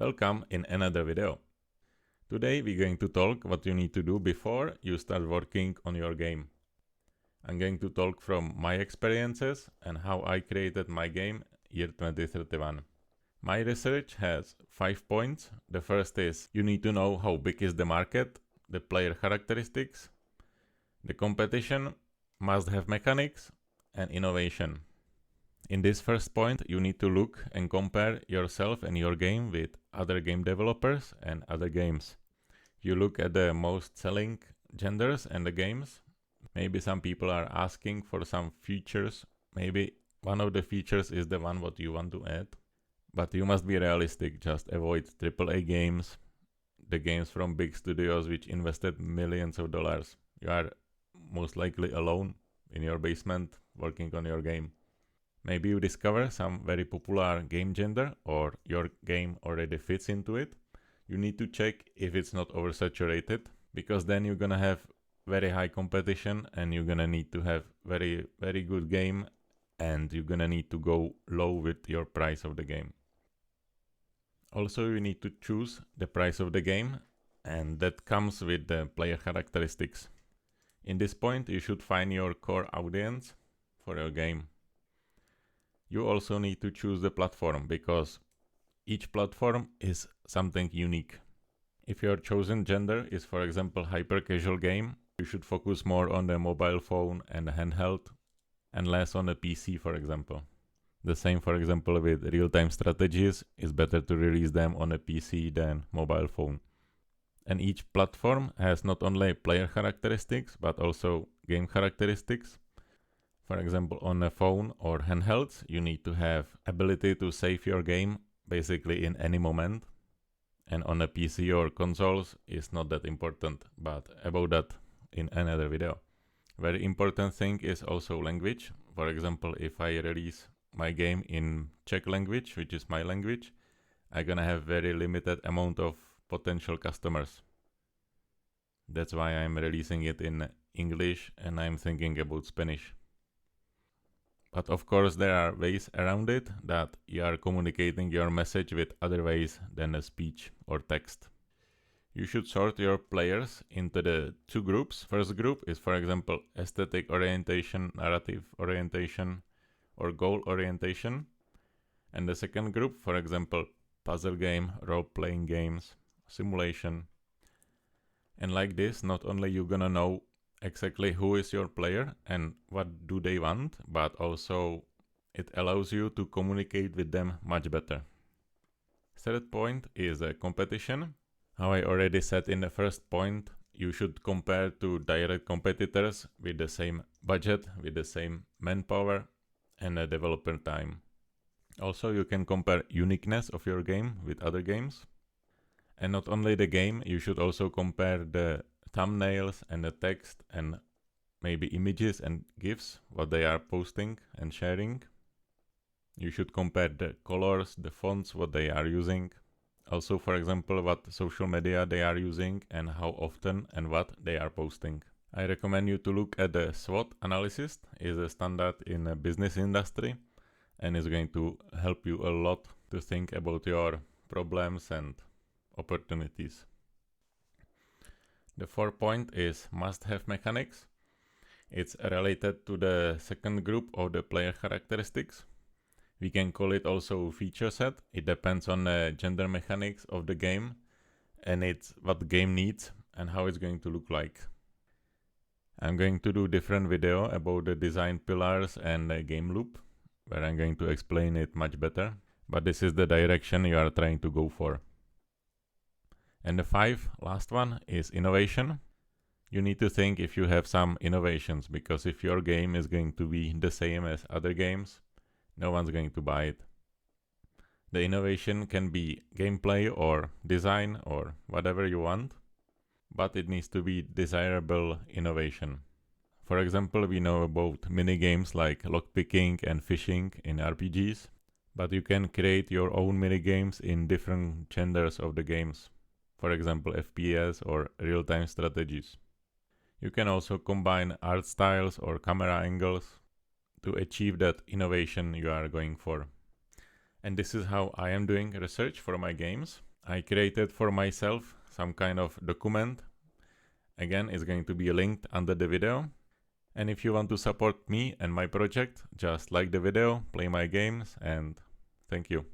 Welcome in another video. Today we're going to talk what you need to do before you start working on your game. I'm going to talk from my experiences and how I created my game year 2031. My research has 5 points. The first is you need to know how big is the market, the player characteristics, the competition, must-have mechanics, and innovation. In this first point, you need to look and compare yourself and your game with other game developers and other games. You look at the most selling genders and the games. Maybe some people are asking for some features. Maybe one of the features is the one what you want to add. But you must be realistic. Just avoid AAA games, the games from big studios which invested millions of dollars. You are most likely alone in your basement working on your game. Maybe you discover some very popular game gender or your game already fits into it. You need to check if it's not oversaturated, because then you're gonna have very high competition and you're gonna need to have very good game, and you're gonna need to go low with your price of the game. Also, you need to choose the price of the game, and that comes with the player characteristics. In this point, you should find your core audience for your game. You also need to choose the platform, because each platform is something unique. If your chosen gender is, for example, hyper casual game, you should focus more on the mobile phone and handheld and less on the PC, for example. The same, for example, with real-time strategies. It's better to release them on a PC than mobile phone. And each platform has not only player characteristics, but also game characteristics. For example, on a phone or handhelds, you need to have ability to save your game basically in any moment. And on a PC or consoles is not that important, but about that in another video. Very important thing is also language. For example, if I release my game in Czech language, which is my language, I'm gonna have very limited amount of potential customers. That's why I'm releasing it in English and I'm thinking about Spanish. But of course there are ways around it, that you are communicating your message with other ways than a speech or text. You should sort your players into the two groups. First group is, for example, aesthetic orientation, narrative orientation, or goal orientation. And the second group, for example, puzzle game, role-playing games, simulation. And like this, not only you're gonna know exactly who is your player and what do they want, but also it allows you to communicate with them much better. Third point is a competition. How I already said in the first point, you should compare to direct competitors with the same budget, with the same manpower and a developer time. Also, you can compare uniqueness of your game with other games. And not only the game, you should also compare the thumbnails and the text and maybe images and GIFs, what they are posting and sharing. You should compare the colors, the fonts, what they are using. Also, for example, what social media they are using and how often and what they are posting. I recommend you to look at the SWOT analysis. It's a standard in a business industry and is going to help you a lot to think about your problems and opportunities. The fourth point is must-have mechanics. It's related to the second group of the player characteristics. We can call it also feature set. It depends on the gender mechanics of the game, and it's what the game needs and how it's going to look like. I'm going to do different video about the design pillars and the game loop, where I'm going to explain it much better. But this is the direction you are trying to go for. And the last one is innovation. You need to think if you have some innovations, because if your game is going to be the same as other games, no one's going to buy it. The innovation can be gameplay or design or whatever you want, but it needs to be desirable innovation. For example, we know about mini games like lockpicking and fishing in RPGs, but you can create your own mini games in different genders of the games. For example, FPS or real-time strategies. You can also combine art styles or camera angles to achieve that innovation you are going for. And this is how I am doing research for my games. I created for myself some kind of document. Again, it's going to be linked under the video. And if you want to support me and my project, just like the video, play my games, and thank you.